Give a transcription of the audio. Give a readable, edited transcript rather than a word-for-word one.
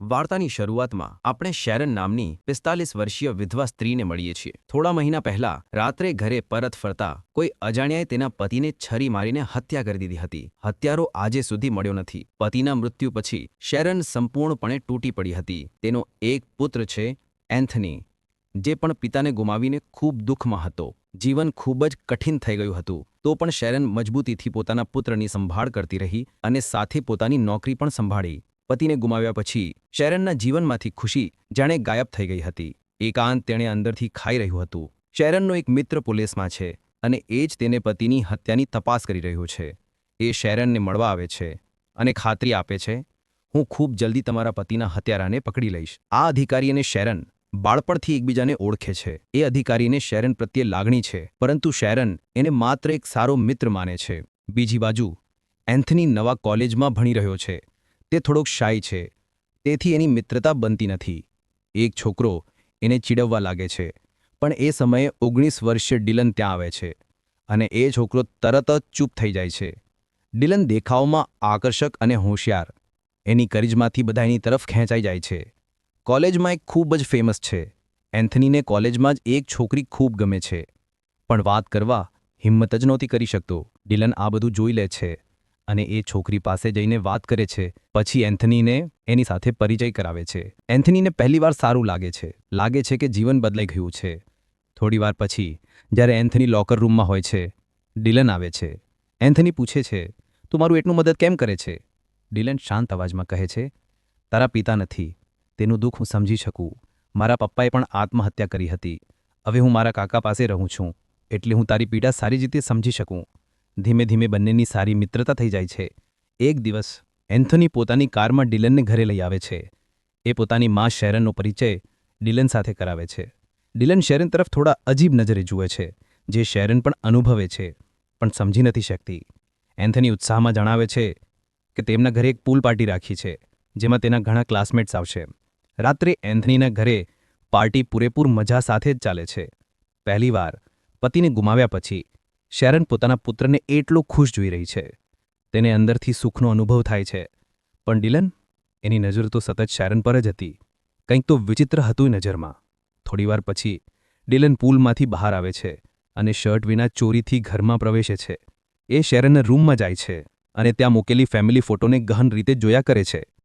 વાર્તાની શરૂઆતમાં આપણે શેરન નામની 45 વર્ષીય વિધવા સ્ત્રીને મળીએ છીએ. થોડા મહિના પહેલા રાત્રે ઘરે પરત ફરતા કોઈ અજાણ્યાએ તેના પતિને છરી મારીને હત્યા કરી દીધી હતી. હત્યારો આજે સુધી મળ્યો નથી. પતિના મૃત્યુ પછી શેરન સંપૂર્ણપણે તૂટી પડી હતી. તેનો એક પુત્ર છે, એન્થની, જે પણ પિતાને ગુમાવીને ખૂબ દુઃખમાં હતો. જીવન ખૂબ જ કઠિન થઈ ગયું હતું. તો પણ શેરન મજબૂતીથી પોતાના પુત્રની સંભાળ કરતી રહી અને સાથે પોતાની નોકરી પણ સંભાળી. પતિને ગુમાવ્યા પછી શેરનના જીવનમાંથી ખુશી જાણે ગાયબ થઈ ગઈ હતી. એકાંત તેણે અંદરથી ખાઈ રહ્યું હતું. શેરનનો એક મિત્ર પોલીસમાં છે અને એ જ તેને પતિની હત્યાની તપાસ કરી રહ્યો છે. એ શેરનને મળવા આવે છે અને ખાતરી આપે છે, હું ખૂબ જલ્દી તમારા પતિના હત્યારાને પકડી લઈશ. આ અધિકારી અને શેરન બાળપણથી એકબીજાને ઓળખે છે. એ અધિકારીને શેરન પ્રત્યે લાગણી છે, પરંતુ શેરન એને માત્ર એક સારો મિત્ર માને છે. બીજી બાજુ એન્થની નવા કોલેજમાં ભણી રહ્યો છે. તે થોડોક શાય છે, તેથી એની મિત્રતા બનતી નથી. એક છોકરો એને ચીડવવા લાગે છે, પણ એ સમયે 19 વર્ષીય ડિલન ત્યાં આવે છે અને એ છોકરો તરત જ ચૂપ થઈ જાય છે. ડિલન દેખાવમાં આકર્ષક અને હોશિયાર, એની કરિશ્માથી બધા એની તરફ ખેંચાઈ જાય છે. કોલેજમાં એક ખૂબ જ ફેમસ છે. એન્થનીને કોલેજમાં જ એક છોકરી ખૂબ ગમે છે, પણ વાત કરવા હિંમત જ નહોતી કરી શકતો. ડિલન આ બધું જોઈ લે છે અને એ છોકરી પાસે જઈને વાત કરે છે. પછી એન્થનીને એની સાથે પરિચય કરાવે છે. એન્થનીને પહેલીવાર સારું લાગે છે કે જીવન બદલાઈ ગયું છે. થોડીવાર પછી જ્યારે એન્થની લોકર રૂમમાં હોય છે, ડિલન આવે છે. એન્થની પૂછે છે, તું મારું એટલું મદદ કેમ કરે છે? ડિલન શાંત અવાજમાં કહે છે, તારા પિતા નથી, તેનું દુઃખ હું સમજી શકું. મારા પપ્પાએ પણ આત્મહત્યા કરી હતી. હવે હું મારા કાકા પાસે રહું છું, એટલે હું તારી પીડા સારી રીતે સમજી શકું. ધીમે ધીમે બંનેની સારી મિત્રતા થઈ જાય છે. એક દિવસ એન્થની પોતાની કારમાં ડિલનને ઘરે લઈ આવે છે. એ પોતાની મા શેરનનો પરિચય ડિલન સાથે કરાવે છે. ડિલન શેરન તરફ થોડા અજીબ નજરે જુએ છે, જે શેરન પણ અનુભવે છે, પણ સમજી નથી શકતી. એન્થની ઉત્સાહમાં જણાવે છે કે તેમના ઘરે એક પૂલ પાર્ટી રાખી છે, જેમાં તેના ઘણા ક્લાસમેટ્સ આવશે. રાત્રે એન્થનીના ઘરે પાર્ટી પૂરેપૂર મજા સાથે જ ચાલે છે. પહેલીવાર પતિને ગુમાવ્યા પછી શેરન પોતાના પુત્રને એટલો ખુશ જોઈ રહી છે. તેને અંદરથી સુખનો અનુભવ થાય છે. પણ ડિલન, એની નજર તો સતત શેરન પર જ હતી. કંઈક તો વિચિત્ર હતું નજરમાં. થોડીવાર પછી ડિલન પૂલમાંથી બહાર આવે છે અને શર્ટ વિના ચોરીથી ઘરમાં પ્રવેશે છે. એ શેરનના રૂમમાં જાય છે અને ત્યાં મૂકેલી ફેમિલી ફોટોને ગહન રીતે જોયા કરે છે.